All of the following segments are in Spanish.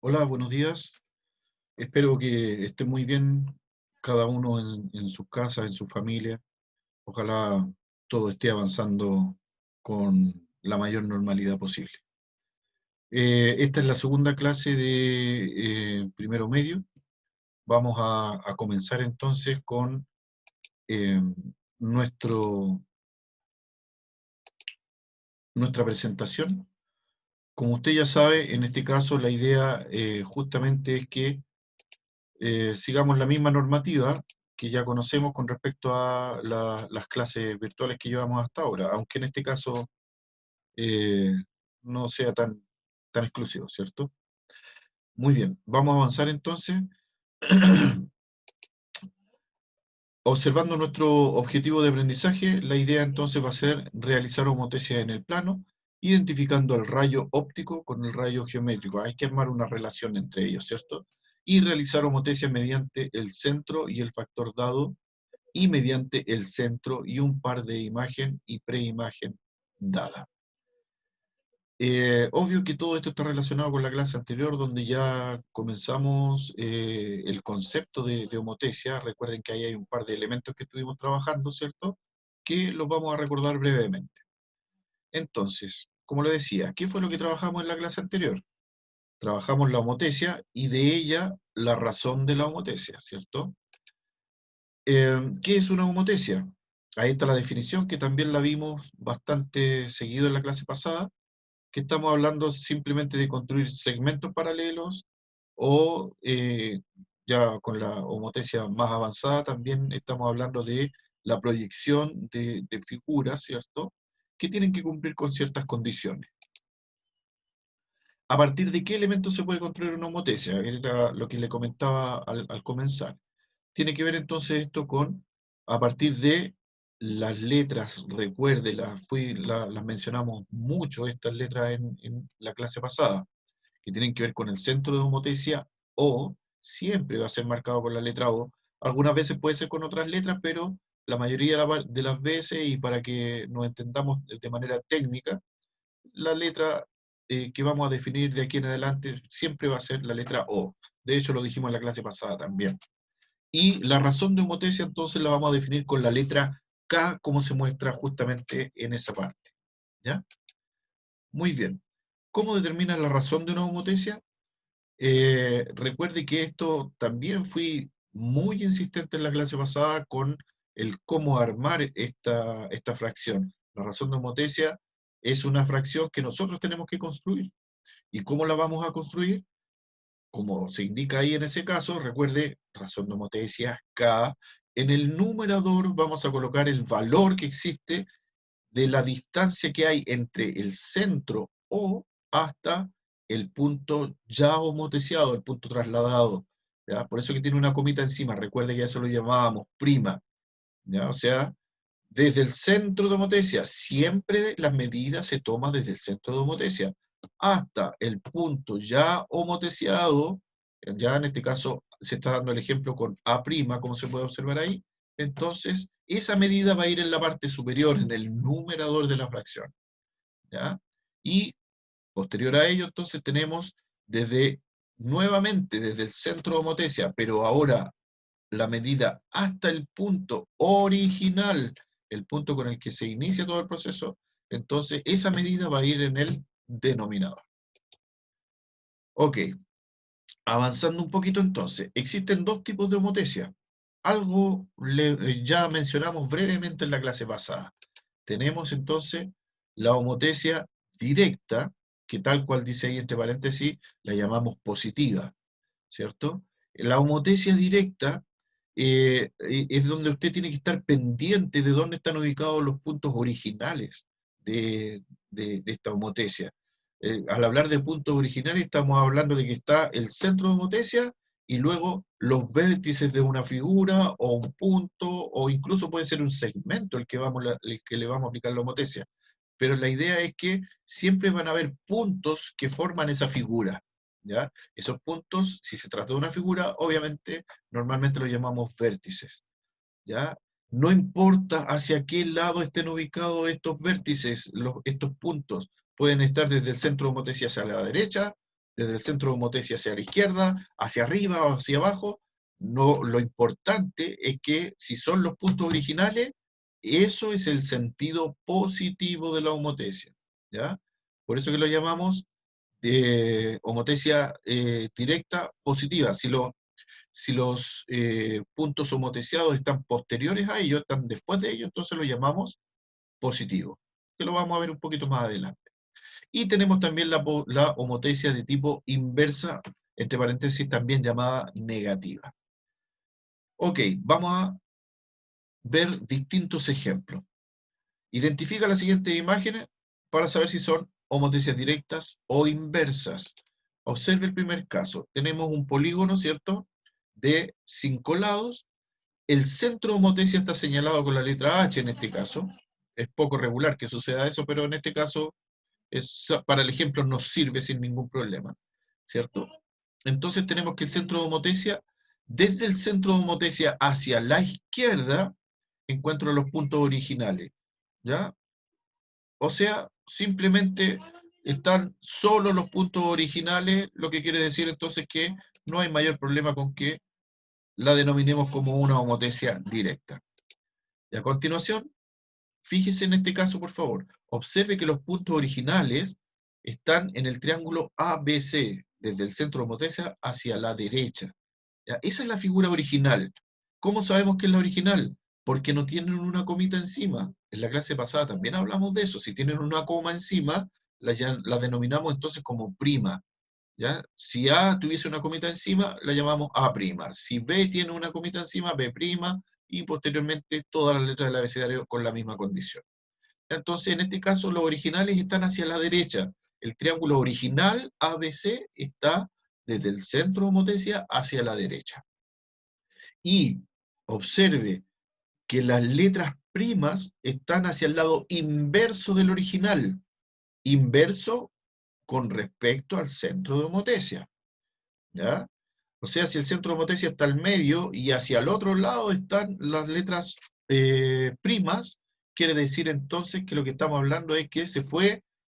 Hola, buenos días. Espero que esté muy bien cada uno en su casa, en su familia. Ojalá todo esté avanzando con la mayor normalidad posible. Esta es la segunda clase de primero medio. Vamos a comenzar entonces con eh, nuestro, nuestra presentación. Como usted ya sabe, en este caso la idea justamente es que sigamos la misma normativa que ya conocemos con respecto a las clases virtuales que llevamos hasta ahora, aunque en este caso eh, no sea tan exclusivo, ¿cierto? Muy bien, vamos a avanzar entonces. Observando nuestro objetivo de aprendizaje, la idea entonces va a ser realizar homotesia en el plano, identificando el rayo óptico con el rayo geométrico. Hay que armar una relación entre ellos, ¿cierto? Y realizar homotesia mediante el centro y el factor dado y mediante el centro y un par de imagen y preimagen dada. Obvio que todo esto está relacionado con la clase anterior, donde ya comenzamos el concepto de homotesia. Recuerden que ahí hay un par de elementos que estuvimos trabajando, ¿cierto? Que los vamos a recordar brevemente. Entonces, como le decía, ¿qué fue lo que trabajamos en la clase anterior? Trabajamos la homotesia y de ella la razón de la homotesia, ¿cierto? ¿Qué es una homotesia? Ahí está la definición, que también la vimos bastante seguido en la clase pasada, que estamos hablando simplemente de construir segmentos paralelos o ya con la homotesia más avanzada también estamos hablando de la proyección de figuras, ¿cierto? Que tienen que cumplir con ciertas condiciones. ¿A partir de qué elementos se puede construir una homotesia? Era lo que le comentaba al comenzar. Tiene que ver entonces esto con, a partir de las letras, recuerde, las mencionamos mucho estas letras en la clase pasada, que tienen que ver con el centro de homotesia, o siempre va a ser marcado con la letra O. Algunas veces puede ser con otras letras, pero la mayoría de las veces, y para que nos entendamos de manera técnica, la letra que vamos a definir de aquí en adelante siempre va a ser la letra O. De hecho, lo dijimos en la clase pasada también. Y la razón de homotesia entonces la vamos a definir con la letra K, como se muestra justamente en esa parte. ¿Ya? Muy bien. ¿Cómo determina la razón de una homotesia? Recuerde que esto también fui muy insistente en la clase pasada con el cómo armar esta fracción. La razón de homotesia es una fracción que nosotros tenemos que construir. ¿Y cómo la vamos a construir? Como se indica ahí en ese caso, recuerde, razón de homotesia K. En el numerador vamos a colocar el valor que existe de la distancia que hay entre el centro O hasta el punto ya homoteciado, el punto trasladado. ¿Ya? Por eso que tiene una comita encima. Recuerde que eso lo llamábamos prima. ¿Ya? O sea, desde el centro de homotesia, siempre las medidas se toman desde el centro de homotesia hasta el punto ya homoteciado. Ya en este caso se está dando el ejemplo con A', como se puede observar ahí. Entonces, esa medida va a ir en la parte superior, en el numerador de la fracción. ¿Ya? Y posterior a ello, entonces tenemos nuevamente desde el centro de homotesia, pero ahora la medida hasta el punto original, el punto con el que se inicia todo el proceso, entonces esa medida va a ir en el denominador. Ok, avanzando un poquito entonces, existen dos tipos de homotesia. Algo ya mencionamos brevemente en la clase pasada. Tenemos entonces la homotesia directa, que tal cual dice ahí entre paréntesis, la llamamos positiva, ¿cierto? La homotesia directa es donde usted tiene que estar pendiente de dónde están ubicados los puntos originales de, de esta homotesia. Al hablar de puntos originales estamos hablando de que está el centro de homotesia y luego los vértices de una figura o un punto o incluso puede ser un segmento el que le vamos a aplicar la homotesia. Pero la idea es que siempre van a haber puntos que forman esa figura. ¿Ya? Esos puntos, si se trata de una figura, obviamente, normalmente los llamamos vértices, ¿ya? No importa hacia qué lado estén ubicados estos vértices, estos puntos, pueden estar desde el centro de homotesia hacia la derecha desde el centro de homotesia hacia la izquierda, hacia arriba o hacia abajo. No, lo importante es que si son los puntos originales, eso es el sentido positivo de la homotesia, ¿ya? Por eso que lo llamamos homotesia directa positiva. Si los puntos homoteciados están posteriores a ellos, están después de ellos, entonces lo llamamos positivo, que lo vamos a ver un poquito más adelante. Y tenemos también la homotesia de tipo inversa, entre paréntesis también llamada negativa. Ok, vamos a ver distintos ejemplos. Identifica las siguientes imágenes para saber si son homotecias directas o inversas. Observe el primer caso. Tenemos un polígono, ¿cierto?, de 5 lados. El centro de homotecia está señalado con la letra H en este caso. Es poco regular que suceda eso, pero en este caso, para el ejemplo nos sirve sin ningún problema, ¿cierto? Entonces tenemos que el centro de homotecia, desde el centro de homotecia hacia la izquierda, encuentro los puntos originales, ¿ya? O sea, simplemente están solo los puntos originales, lo que quiere decir entonces que no hay mayor problema con que la denominemos como una homotecia directa. Y a continuación, fíjese en este caso, por favor, observe que los puntos originales están en el triángulo ABC, desde el centro de homotecia hacia la derecha. ¿Ya? Esa es la figura original. ¿Cómo sabemos que es la original? Porque no tienen una comita encima. En la clase pasada también hablamos de eso. Si tienen una coma encima, la denominamos entonces como prima. ¿Ya? Si A tuviese una comita encima, la llamamos A'. Si B tiene una comita encima, B', y posteriormente todas las letras del abecedario con la misma condición. Entonces, en este caso, los originales están hacia la derecha. El triángulo original ABC está desde el centro de homotecia hacia la derecha. Y observe que las letras primas están hacia el lado inverso del original. Inverso con respecto al centro de homotecia. ¿Ya? O sea, si el centro de homotecia está al medio y hacia el otro lado están las letras primas, quiere decir entonces que lo que estamos hablando es que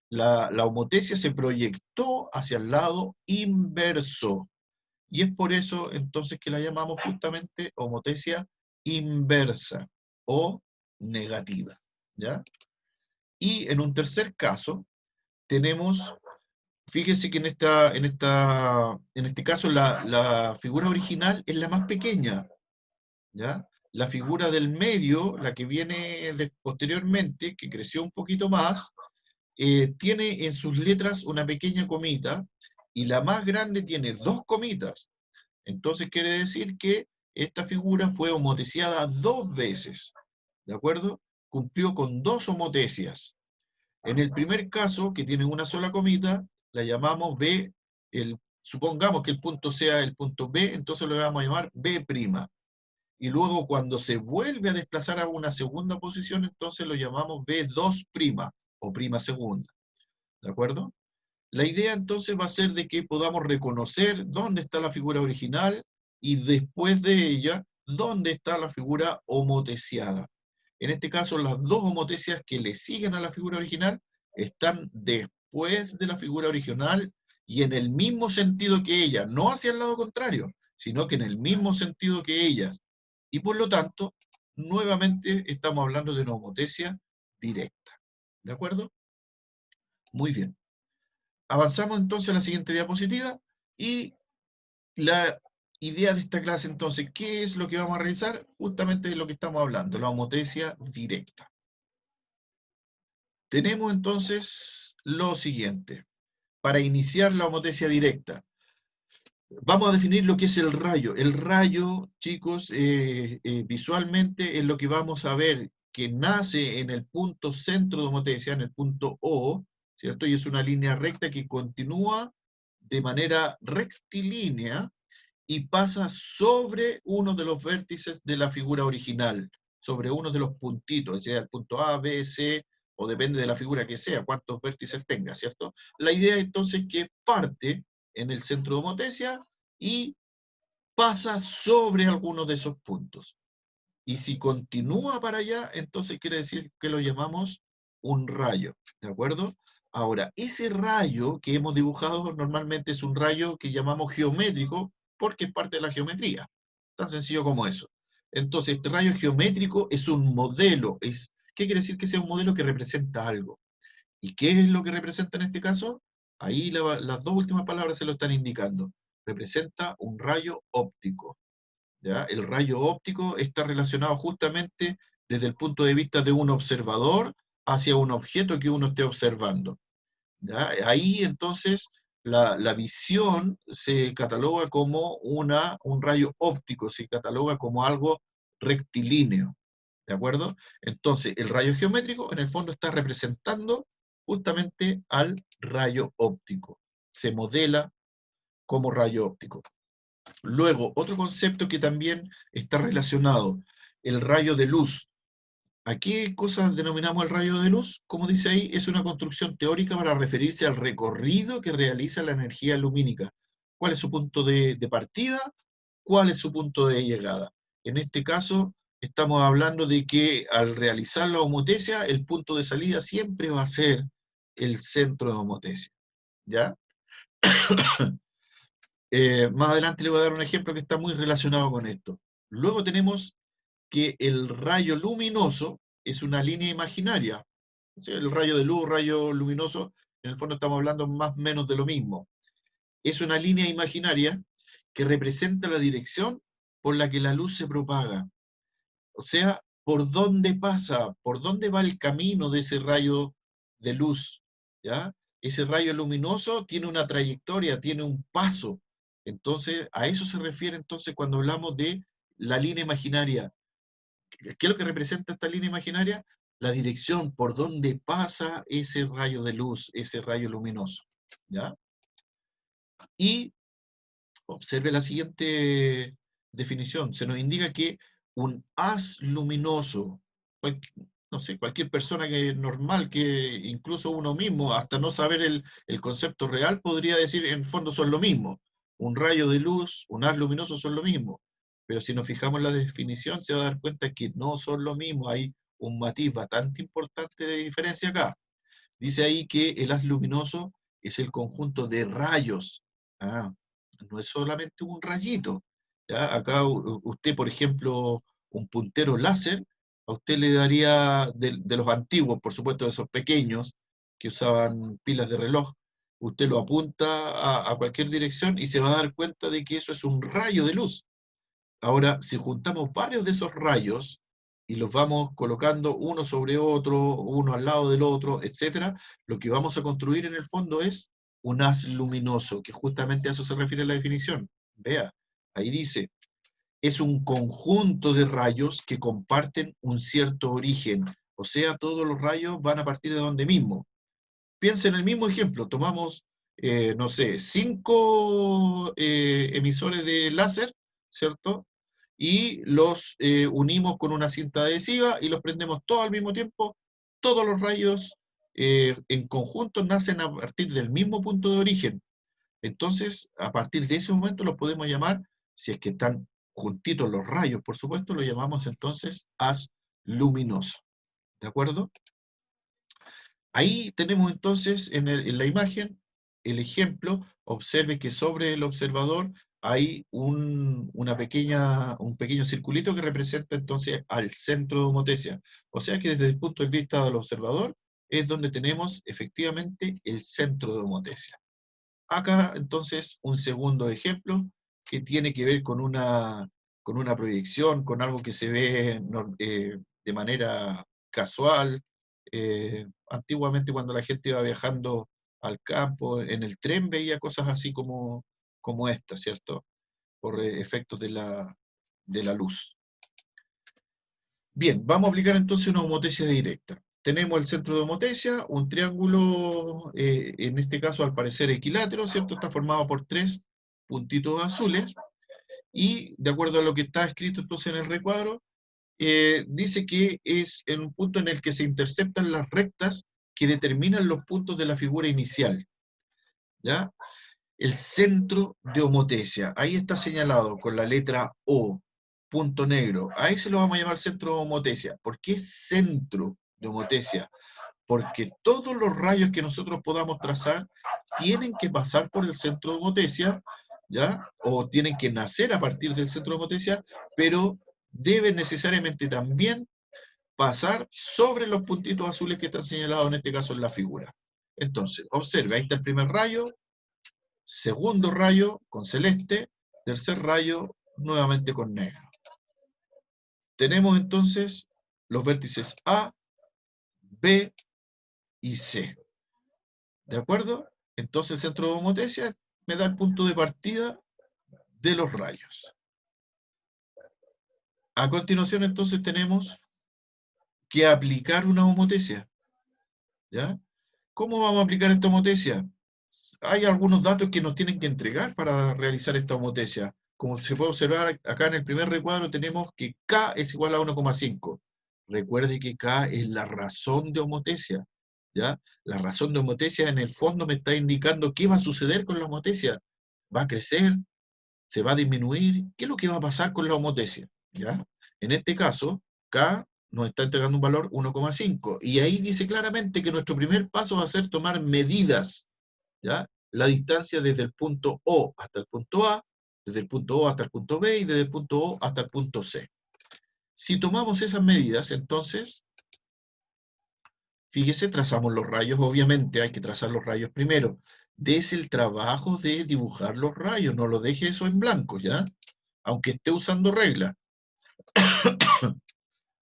la homotecia se proyectó hacia el lado inverso. Y es por eso entonces que la llamamos justamente homotecia inversa o negativa. ¿Ya? Y en un tercer caso tenemos. Fíjese que en este caso la figura original es la más pequeña, ¿ya? La figura del medio, la que viene posteriormente, que creció un poquito más, tiene en sus letras una pequeña comita, y la más grande tiene 2 comitas. Entonces quiere decir que esta figura fue homoteciada 2 veces, ¿de acuerdo? Cumplió con 2 homotecias. En el primer caso, que tiene una sola comita, la llamamos B, supongamos que el punto sea el punto B, entonces lo vamos a llamar B'. Y luego cuando se vuelve a desplazar a una segunda posición, entonces lo llamamos B2' o prima segunda. ¿De acuerdo? La idea entonces va a ser de que podamos reconocer dónde está la figura original y después de ella, dónde está la figura homoteciada. En este caso, las 2 homotecias que le siguen a la figura original están después de la figura original y en el mismo sentido que ella, no hacia el lado contrario, sino que en el mismo sentido que ellas. Y por lo tanto, nuevamente estamos hablando de una homotecia directa. ¿De acuerdo? Muy bien. Avanzamos entonces a la siguiente diapositiva y la idea de esta clase entonces, ¿qué es lo que vamos a realizar? Justamente de lo que estamos hablando, la homotecia directa. Tenemos entonces lo siguiente. Para iniciar la homotecia directa, vamos a definir lo que es el rayo. El rayo, chicos, visualmente es lo que vamos a ver que nace en el punto centro de homotecia, en el punto O, ¿cierto? Y es una línea recta que continúa de manera rectilínea y pasa sobre uno de los vértices de la figura original, sobre uno de los puntitos, sea el punto A, B, C, o depende de la figura que sea, cuántos vértices tenga, ¿cierto? La idea entonces es que parte en el centro de homotecia y pasa sobre alguno de esos puntos. Y si continúa para allá, entonces quiere decir que lo llamamos un rayo, ¿de acuerdo? Ahora, ese rayo que hemos dibujado normalmente es un rayo que llamamos geométrico porque es parte de la geometría. Tan sencillo como eso. Entonces, este rayo geométrico es un modelo. ¿Qué quiere decir que sea un modelo que representa algo? ¿Y qué es lo que representa en este caso? Ahí las dos últimas palabras se lo están indicando. Representa un rayo óptico. ¿Ya? El rayo óptico está relacionado justamente desde el punto de vista de un observador hacia un objeto que uno esté observando. ¿Ya? Ahí entonces la visión se cataloga como un rayo óptico, se cataloga como algo rectilíneo. ¿De acuerdo? Entonces, el rayo geométrico en el fondo está representando justamente al rayo óptico. Se modela como rayo óptico. Luego, otro concepto que también está relacionado, el rayo de luz. ¿A qué cosas denominamos el rayo de luz? Como dice ahí, es una construcción teórica para referirse al recorrido que realiza la energía lumínica. ¿Cuál es su punto de partida? ¿Cuál es su punto de llegada? En este caso, estamos hablando de que al realizar la homotesia, el punto de salida siempre va a ser el centro de homotesia. ¿Ya? Más adelante le voy a dar un ejemplo que está muy relacionado con esto. Luego tenemos que el rayo luminoso es una línea imaginaria. O sea, el rayo de luz, rayo luminoso, en el fondo estamos hablando más o menos de lo mismo. Es una línea imaginaria que representa la dirección por la que la luz se propaga. O sea, por dónde pasa, por dónde va el camino de ese rayo de luz. ¿Ya? Ese rayo luminoso tiene una trayectoria, tiene un paso. Entonces, a eso se refiere entonces cuando hablamos de la línea imaginaria. ¿Qué es lo que representa esta línea imaginaria? La dirección por donde pasa ese rayo de luz, ese rayo luminoso. ¿Ya? Y observe la siguiente definición. Se nos indica que un haz luminoso, no sé, cualquier persona normal, que incluso uno mismo, hasta no saber el concepto real, podría decir en fondo son lo mismo. Un rayo de luz, un haz luminoso son lo mismo. Pero si nos fijamos en la definición, se va a dar cuenta que no son lo mismo. Hay un matiz bastante importante de diferencia acá. Dice ahí que el haz luminoso es el conjunto de rayos. Ah, no es solamente un rayito. ¿Ya? Acá usted, por ejemplo, un puntero láser, a usted le daría, de los antiguos, por supuesto, de esos pequeños que usaban pilas de reloj, usted lo apunta a cualquier dirección y se va a dar cuenta de que eso es un rayo de luz. Ahora, si juntamos varios de esos rayos y los vamos colocando uno sobre otro, uno al lado del otro, etcétera, lo que vamos a construir en el fondo es un haz luminoso, que justamente a eso se refiere la definición. Vea, ahí dice, es un conjunto de rayos que comparten un cierto origen, o sea, todos los rayos van a partir de donde mismo. Piensa en el mismo ejemplo, tomamos, no sé, 5 emisores de láser, ¿cierto? Y los unimos con una cinta adhesiva y los prendemos todos al mismo tiempo. Todos los rayos en conjunto nacen a partir del mismo punto de origen. Entonces, a partir de ese momento los podemos llamar, si es que están juntitos los rayos, por supuesto, lo llamamos entonces haz luminoso. ¿De acuerdo? Ahí tenemos entonces en la imagen el ejemplo. Observe que sobre el observador hay un pequeño circulito que representa entonces al centro de homotesia. O sea que desde el punto de vista del observador es donde tenemos efectivamente el centro de homotesia. Acá entonces un segundo ejemplo que tiene que ver con una proyección, con algo que se ve de manera casual. Antiguamente cuando la gente iba viajando al campo, en el tren veía cosas así como esta, ¿cierto? Por efectos de la luz. Bien, vamos a aplicar entonces una homotesia directa. Tenemos el centro de homotesia, un triángulo, en este caso al parecer equilátero, ¿cierto? Está formado por 3 puntitos azules, y de acuerdo a lo que está escrito entonces en el recuadro, dice que es en un punto en el que se interceptan las rectas que determinan los puntos de la figura inicial, ¿ya? El centro de homotesia, ahí está señalado con la letra O, punto negro. A ese lo vamos a llamar centro de homotesia. ¿Por qué centro de homotesia? porque todos los rayos que nosotros podamos trazar tienen que pasar por el centro de homotesia, ¿ya? O tienen que nacer a partir del centro de homotesia, pero deben necesariamente también pasar sobre los puntitos azules que están señalados en este caso en la figura. Entonces, observe, ahí está el primer rayo, segundo rayo con celeste, tercer rayo nuevamente con negro. Tenemos entonces los vértices A, B y C. ¿De acuerdo? Entonces el centro de homotesia me da el punto de partida de los rayos. A continuación entonces tenemos que aplicar una homotesia. ¿Ya? ¿Cómo vamos a aplicar esta homotesia? Hay algunos datos que nos tienen que entregar para realizar esta homotesia. Como se puede observar acá en el primer recuadro tenemos que K es igual a 1,5. Recuerde que K es la razón de homotesia. ¿Ya? La razón de homotesia en el fondo me está indicando qué va a suceder con la homotesia. ¿Va a crecer? ¿Se va a disminuir? ¿Qué es lo que va a pasar con la homotesia? ¿Ya? En este caso, K nos está entregando un valor 1,5. Y ahí dice claramente que nuestro primer paso va a ser tomar medidas. ¿Ya? La distancia desde el punto O hasta el punto A, desde el punto O hasta el punto B y desde el punto O hasta el punto C. Si tomamos esas medidas, entonces, fíjese, trazamos los rayos, obviamente hay que trazar los rayos primero. Dese el trabajo de dibujar los rayos, no lo deje eso en blanco, ¿ya? Aunque esté usando regla.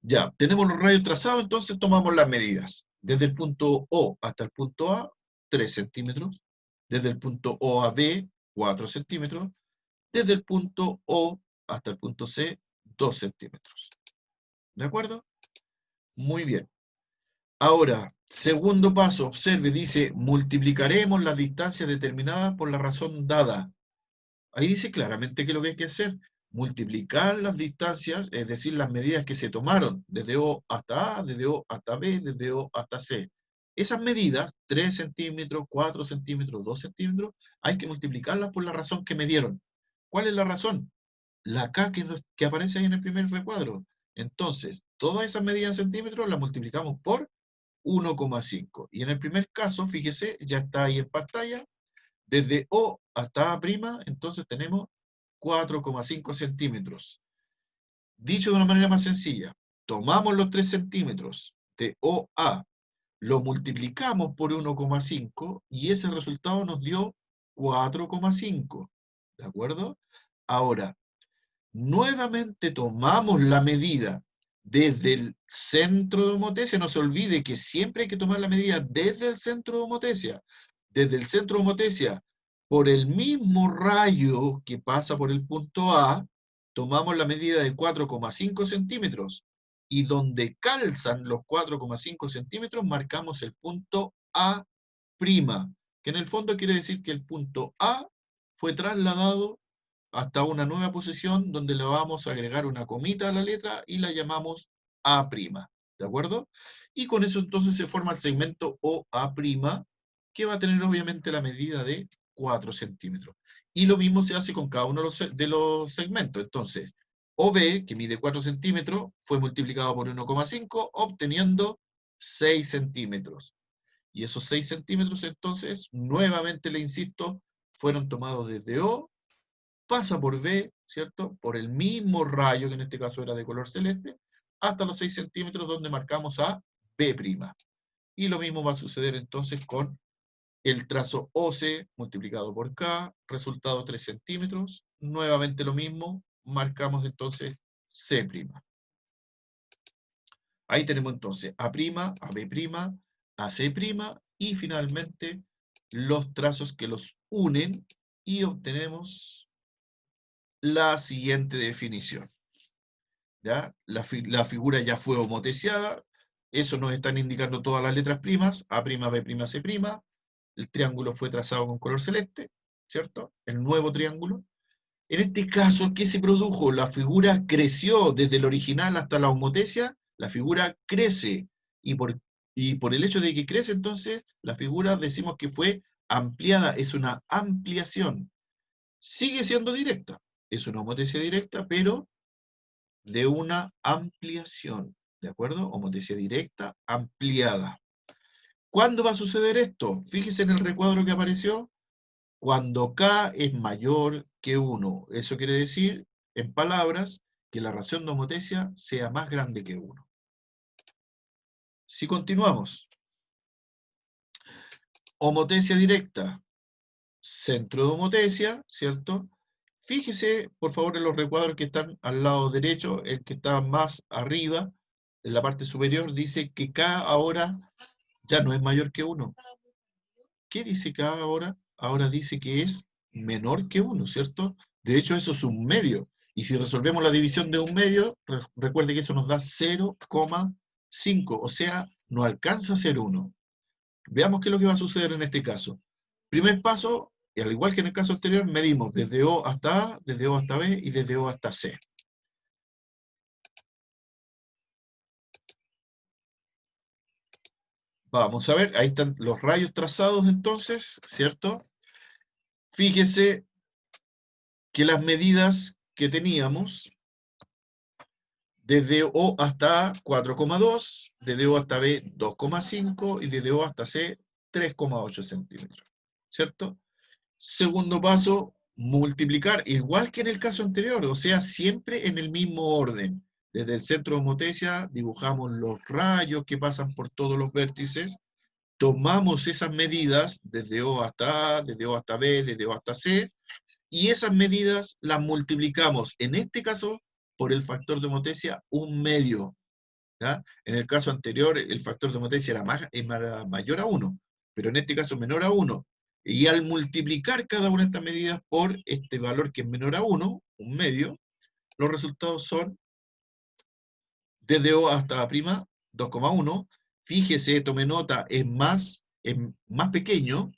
Ya, tenemos los rayos trazados, entonces tomamos las medidas. Desde el punto O hasta el punto A, 3 centímetros. Desde el punto O a B, 4 centímetros. Desde el punto O hasta el punto C, 2 centímetros. ¿De acuerdo? Muy bien. Ahora, segundo paso, observe, dice, multiplicaremos las distancias determinadas por la razón dada. Ahí dice claramente que lo que hay que hacer, multiplicar las distancias, es decir, las medidas que se tomaron, desde O hasta A, desde O hasta B, desde O hasta C. Esas medidas, 3 centímetros, 4 centímetros, 2 centímetros, hay que multiplicarlas por la razón que me dieron. ¿Cuál es la razón? La K que aparece ahí en el primer recuadro. Entonces, todas esas medidas en centímetros las multiplicamos por 1,5. Y en el primer caso, fíjese, ya está ahí en pantalla, desde O hasta A', entonces tenemos 4,5 centímetros. Dicho de una manera más sencilla, tomamos los 3 centímetros de O a, lo multiplicamos por 1,5 y ese resultado nos dio 4,5. ¿De acuerdo? Ahora, nuevamente tomamos la medida desde el centro de homotesia. No se olvide que siempre hay que tomar la medida desde el centro de homotesia. Desde el centro de homotesia, por el mismo rayo que pasa por el punto A, tomamos la medida de 4,5 centímetros. Y donde calzan los 4,5 centímetros, marcamos el punto A', que en el fondo quiere decir que el punto A fue trasladado hasta una nueva posición donde le vamos a agregar una comita a la letra y la llamamos A', ¿de acuerdo? Y con eso entonces se forma el segmento OA', que va a tener obviamente la medida de 4 centímetros. Y lo mismo se hace con cada uno de los segmentos. Entonces, OB, que mide 4 centímetros, fue multiplicado por 1,5, obteniendo 6 centímetros. Y esos 6 centímetros, entonces, nuevamente le insisto, fueron tomados desde O, pasa por B, ¿cierto? Por el mismo rayo, que en este caso era de color celeste, hasta los 6 centímetros donde marcamos a B'. Y lo mismo va a suceder entonces con el trazo OC multiplicado por K, resultado 3 centímetros. Nuevamente lo mismo, marcamos entonces C'. Ahí tenemos entonces A', AB', AC', y finalmente los trazos que los unen y obtenemos la siguiente definición. ¿Ya? La figura ya fue homoteciada, eso nos están indicando todas las letras primas, A', B', C', el triángulo fue trazado con color celeste, ¿cierto? El nuevo triángulo. En este caso, ¿qué se produjo? La figura creció desde el original hasta la homotecia, la figura crece, y por el hecho de que crece, entonces, la figura decimos que fue ampliada, es una ampliación. Sigue siendo directa, es una homotecia directa, pero de una ampliación, ¿de acuerdo? Homotecia directa ampliada. ¿Cuándo va a suceder esto? Fíjese en el recuadro que apareció, cuando K es mayor que 1. Eso quiere decir, en palabras, que la razón de homotesia sea más grande que 1. Si continuamos, homotesia directa, centro de homotesia, ¿cierto? Fíjese, por favor, en los recuadros que están al lado derecho, el que está más arriba, en la parte superior, dice que K ahora ya no es mayor que 1. ¿Qué dice K ahora? Ahora dice que es menor que 1, ¿cierto? De hecho, eso es un medio. Y si resolvemos la división de un medio, recuerde que eso nos da 0,5, o sea, no alcanza a ser 1. Veamos qué es lo que va a suceder en este caso. Primer paso, y al igual que en el caso anterior, medimos desde O hasta A, desde O hasta B y desde O hasta C. Vamos a ver, ahí están los rayos trazados entonces, ¿cierto? Fíjese que las medidas que teníamos, desde O hasta A 4,2, desde O hasta B 2,5 y desde O hasta C 3,8 centímetros, ¿cierto? Segundo paso, multiplicar, igual que en el caso anterior, o sea, siempre en el mismo orden. Desde el centro de homotesia dibujamos los rayos que pasan por todos los vértices, tomamos esas medidas desde O hasta A, desde O hasta B, desde O hasta C, y esas medidas las multiplicamos, en este caso, por el factor de homotesia, un medio. ¿Ya? En el caso anterior, el factor de homotesia era mayor a 1, pero en este caso menor a 1. Y al multiplicar cada una de estas medidas por este valor que es menor a 1, un medio, los resultados son desde O hasta A', 2,1. Fíjese, tome nota, es más pequeño,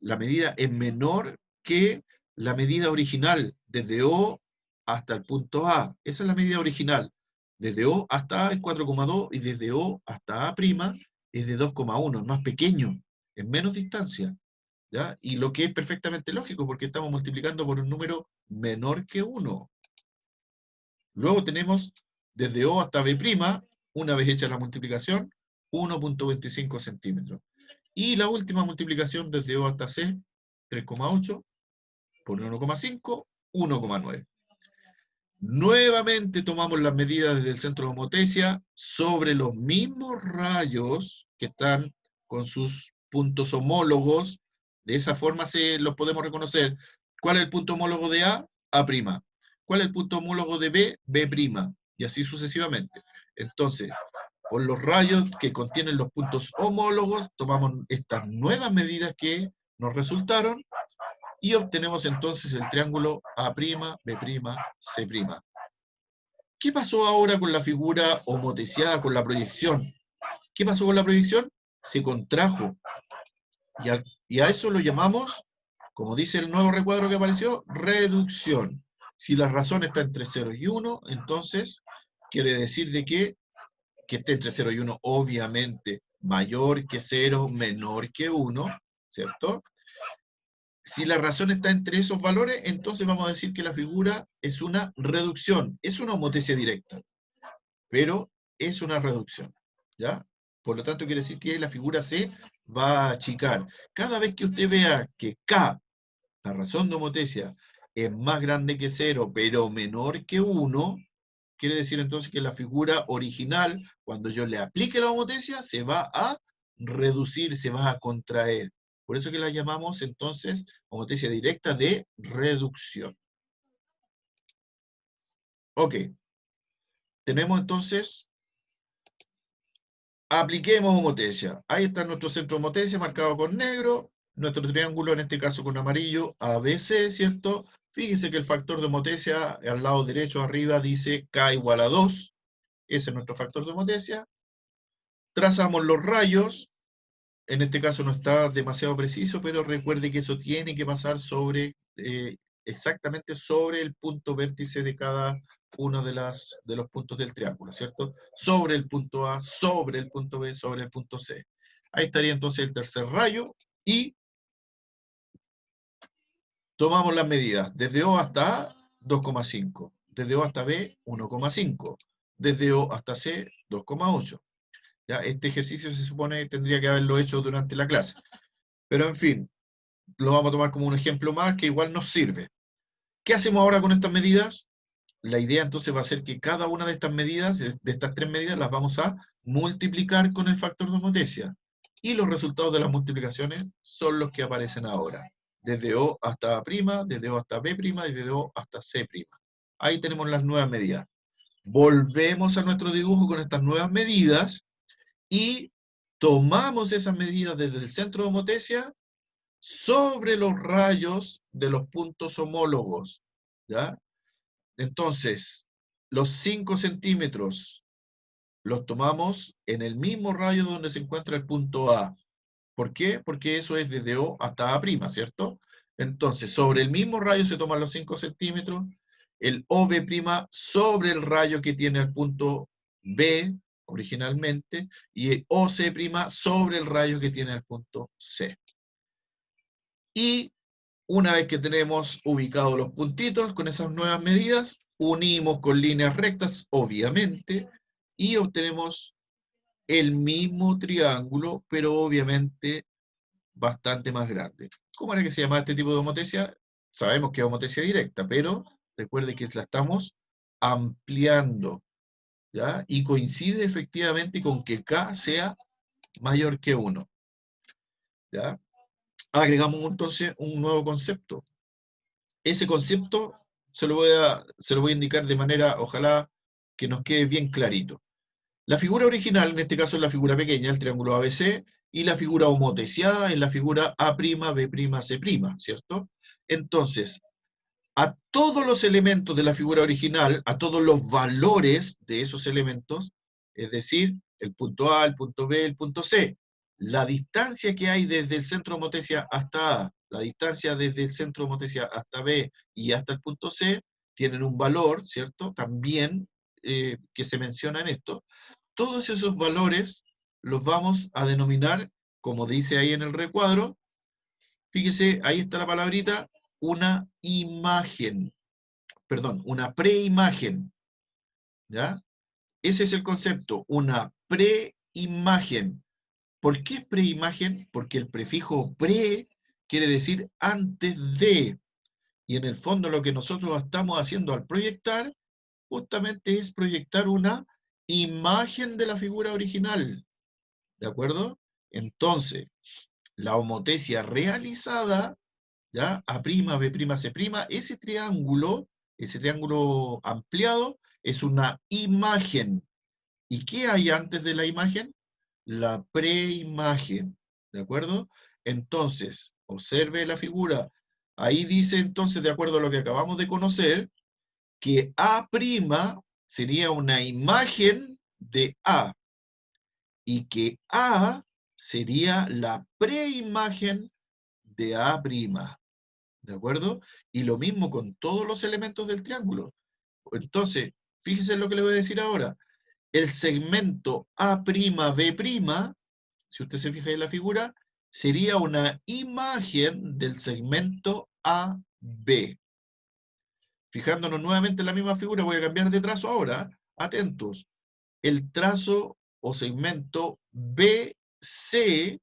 la medida es menor que la medida original, desde O hasta el punto A. Esa es la medida original. Desde O hasta A es 4,2 y desde O hasta A' es de 2,1, es más pequeño, es menos distancia. ¿Ya? Y lo que es perfectamente lógico, porque estamos multiplicando por un número menor que 1. Luego tenemos desde O hasta B', una vez hecha la multiplicación, 1,25 centímetros. Y la última multiplicación desde O hasta C, 3,8 por 1,5, 1,9. Nuevamente tomamos las medidas desde el centro de homotesia sobre los mismos rayos que están con sus puntos homólogos. De esa forma se los podemos reconocer. ¿Cuál es el punto homólogo de A? A'. ¿Cuál es el punto homólogo de B? B'. Y así sucesivamente. Entonces, por los rayos que contienen los puntos homólogos, tomamos estas nuevas medidas que nos resultaron y obtenemos entonces el triángulo A', B', C'. ¿Qué pasó ahora con la figura homoteciada, con la proyección? ¿Qué pasó con la proyección? Se contrajo. Y a eso lo llamamos, como dice el nuevo recuadro que apareció, reducción. Si la razón está entre 0 y 1, entonces quiere decir de que esté entre 0 y 1, obviamente mayor que 0, menor que 1, ¿cierto? Si la razón está entre esos valores, entonces vamos a decir que la figura es una reducción, es una homotesia directa, pero es una reducción, ¿ya? Por lo tanto, quiere decir que la figura se va a achicar. Cada vez que usted vea que K, la razón de homotesia, es más grande que 0, pero menor que 1, quiere decir entonces que la figura original, cuando yo le aplique la homotesia, se va a reducir, se va a contraer. Por eso que la llamamos entonces homotesia directa de reducción. Ok, tenemos entonces, apliquemos homotesia. Ahí está nuestro centro de homotesia marcado con negro, nuestro triángulo en este caso con amarillo, ABC, ¿cierto? Fíjense que el factor de homotesia al lado derecho arriba dice K igual a 2, ese es nuestro factor de homotesia. Trazamos los rayos, en este caso no está demasiado preciso, pero recuerde que eso tiene que pasar sobre, exactamente sobre el punto vértice de cada uno de los puntos del triángulo, ¿cierto? Sobre el punto A, sobre el punto B, sobre el punto C. Ahí estaría entonces el tercer rayo, y tomamos las medidas, desde O hasta A, 2,5, desde O hasta B, 1,5, desde O hasta C, 2,8. ¿Ya? Este ejercicio se supone que tendría que haberlo hecho durante la clase. Pero en fin, lo vamos a tomar como un ejemplo más que igual nos sirve. ¿Qué hacemos ahora con estas medidas? La idea entonces va a ser que cada una de estas medidas, de estas tres medidas, las vamos a multiplicar con el factor de homotesia. Y los resultados de las multiplicaciones son los que aparecen ahora. Desde O hasta A', desde O hasta B', desde O hasta C'. Ahí tenemos las nuevas medidas. Volvemos a nuestro dibujo con estas nuevas medidas y tomamos esas medidas desde el centro de homotesia sobre los rayos de los puntos homólogos. ¿Ya? Entonces, los 5 centímetros los tomamos en el mismo rayo donde se encuentra el punto A. ¿Por qué? Porque eso es desde O hasta A', ¿cierto? Entonces, sobre el mismo rayo se toman los 5 centímetros, el OB' sobre el rayo que tiene el punto B originalmente, y el OC' sobre el rayo que tiene el punto C. Y una vez que tenemos ubicados los puntitos con esas nuevas medidas, unimos con líneas rectas, obviamente, y obtenemos el mismo triángulo, pero obviamente bastante más grande. ¿Cómo era que se llama este tipo de homotesia? Sabemos que es homotesia directa, pero recuerde que la estamos ampliando, ¿ya? Y coincide efectivamente con que K sea mayor que 1, ¿ya? Agregamos entonces un nuevo concepto. Ese concepto se lo voy a indicar de manera, ojalá, que nos quede bien clarito. La figura original, en este caso es la figura pequeña, el triángulo ABC, y la figura homoteciada es la figura A', B', C', ¿cierto? Entonces, a todos los elementos de la figura original, a todos los valores de esos elementos, es decir, el punto A, el punto B, el punto C, la distancia que hay desde el centro de homotecia hasta A, la distancia desde el centro de homotecia hasta B y hasta el punto C, tienen un valor, ¿cierto? También que se menciona en esto. Todos esos valores los vamos a denominar, como dice ahí en el recuadro, fíjese, ahí está la palabrita, una imagen, perdón, una preimagen, ¿ya? Ese es el concepto, una preimagen. ¿Por qué es preimagen? Porque el prefijo pre quiere decir antes de, y en el fondo lo que nosotros estamos haciendo al proyectar, justamente es proyectar una imagen de la figura original, ¿de acuerdo? Entonces, la homotesia realizada, ¿ya? A', B', C', ese triángulo ampliado, es una imagen. ¿Y qué hay antes de la imagen? La preimagen, ¿de acuerdo? Entonces, observe la figura. Ahí dice entonces, de acuerdo a lo que acabamos de conocer, que A' sería una imagen de A, y que A sería la preimagen de A', ¿de acuerdo? Y lo mismo con todos los elementos del triángulo. Entonces, fíjese en lo que le voy a decir ahora. El segmento A', B', si usted se fija en la figura, sería una imagen del segmento AB. Fijándonos nuevamente en la misma figura, voy a cambiar de trazo ahora. Atentos. El trazo o segmento BC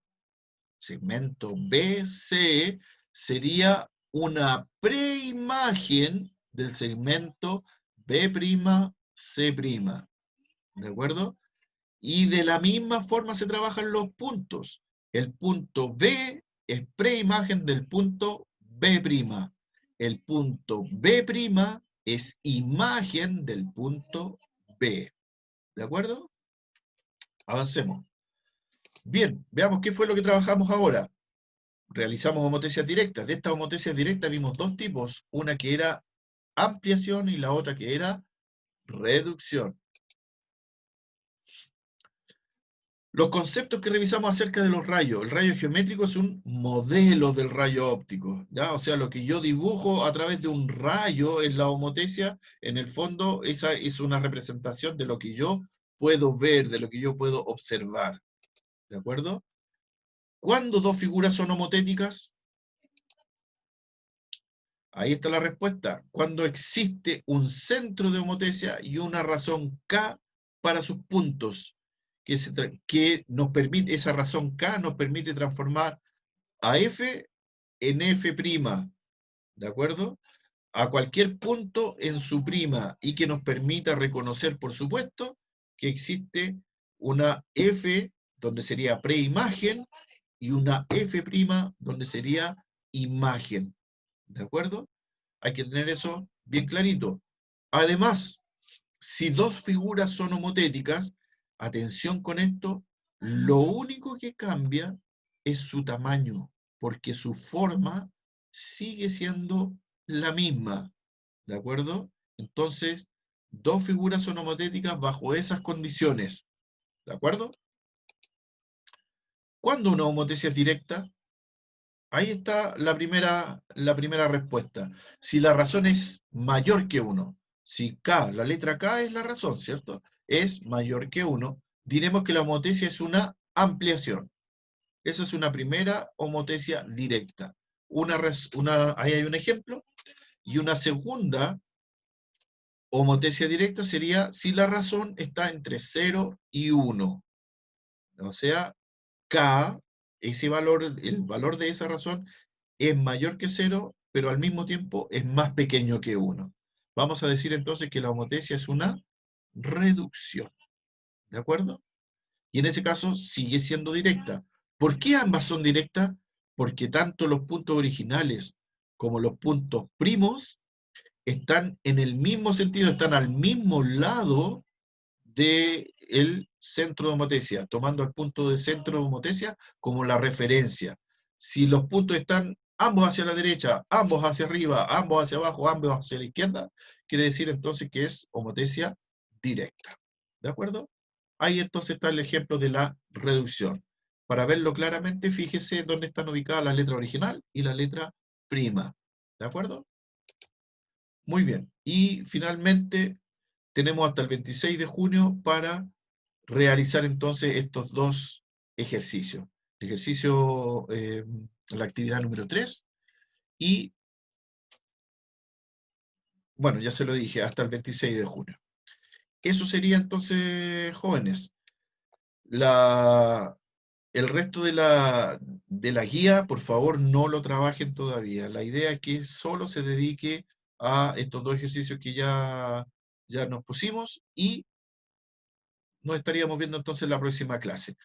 sería una preimagen del segmento B'C', ¿de acuerdo? Y de la misma forma se trabajan los puntos. El punto B es preimagen del punto B'. El punto B' es imagen del punto B. ¿De acuerdo? Avancemos. Bien, veamos qué fue lo que trabajamos ahora. Realizamos homotesias directas. De estas homotesias directas vimos dos tipos, una que era ampliación y la otra que era reducción. Los conceptos que revisamos acerca de los rayos. El rayo geométrico es un modelo del rayo óptico, ¿ya? O sea, lo que yo dibujo a través de un rayo en la homotesia, en el fondo, esa es una representación de lo que yo puedo ver, de lo que yo puedo observar, ¿de acuerdo? ¿Cuándo dos figuras son homotéticas? Ahí está la respuesta. Cuando existe un centro de homotesia y una razón K para sus puntos, que nos permite, esa razón K nos permite transformar a F en F', ¿de acuerdo? A cualquier punto en su prima y que nos permita reconocer, por supuesto, que existe una F donde sería preimagen y una F' donde sería imagen, ¿de acuerdo? Hay que tener eso bien clarito. Además, si dos figuras son homotéticas, atención con esto, lo único que cambia es su tamaño, porque su forma sigue siendo la misma, ¿de acuerdo? Entonces, dos figuras son homotéticas bajo esas condiciones, ¿de acuerdo? ¿Cuándo una homotecia es directa? Ahí está la primera respuesta. Si la razón es mayor que 1, si K, la letra K es la razón, ¿cierto? Es mayor que 1, diremos que la homotecia es una ampliación. Esa es una primera homotecia directa. Ahí hay un ejemplo. Y una segunda homotecia directa sería si la razón está entre 0 y 1. O sea, K, ese valor, el valor de esa razón es mayor que 0, pero al mismo tiempo es más pequeño que 1. Vamos a decir entonces que la homotecia es una reducción, ¿de acuerdo? Y en ese caso sigue siendo directa. ¿Por qué ambas son directas? Porque tanto los puntos originales como los puntos primos están en el mismo sentido, están al mismo lado del centro de homotecia, tomando el punto de centro de homotecia como la referencia. Si los puntos están ambos hacia la derecha, ambos hacia arriba, ambos hacia abajo, ambos hacia la izquierda, quiere decir entonces que es homotecia directa. ¿De acuerdo? Ahí entonces está el ejemplo de la reducción. Para verlo claramente, fíjese dónde están ubicadas la letra original y la letra prima. ¿De acuerdo? Muy bien. Y finalmente tenemos hasta el 26 de junio para realizar entonces estos dos ejercicios. El ejercicio, la actividad número 3 y, bueno, ya se lo dije, hasta el 26 de junio. Eso sería entonces, jóvenes. La, el resto de la guía, por favor, no lo trabajen todavía. La idea es que solo se dedique a estos dos ejercicios que ya nos pusimos y nos estaríamos viendo entonces en la próxima clase.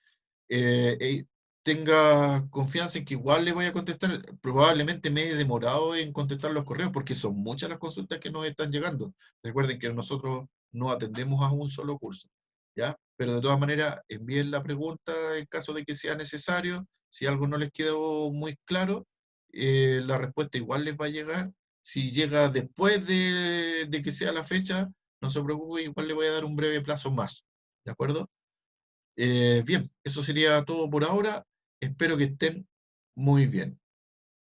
eh, eh, Tenga confianza en que igual le voy a contestar. Probablemente me he demorado en contestar los correos porque son muchas las consultas que nos están llegando. Recuerden que nosotros no atendemos a un solo curso, ¿ya? Pero de todas maneras, envíen la pregunta en caso de que sea necesario. Si algo no les quedó muy claro, la respuesta igual les va a llegar. Si llega después de que sea la fecha, no se preocupe, igual le voy a dar un breve plazo más, ¿de acuerdo? Bien, eso sería todo por ahora. Espero que estén muy bien.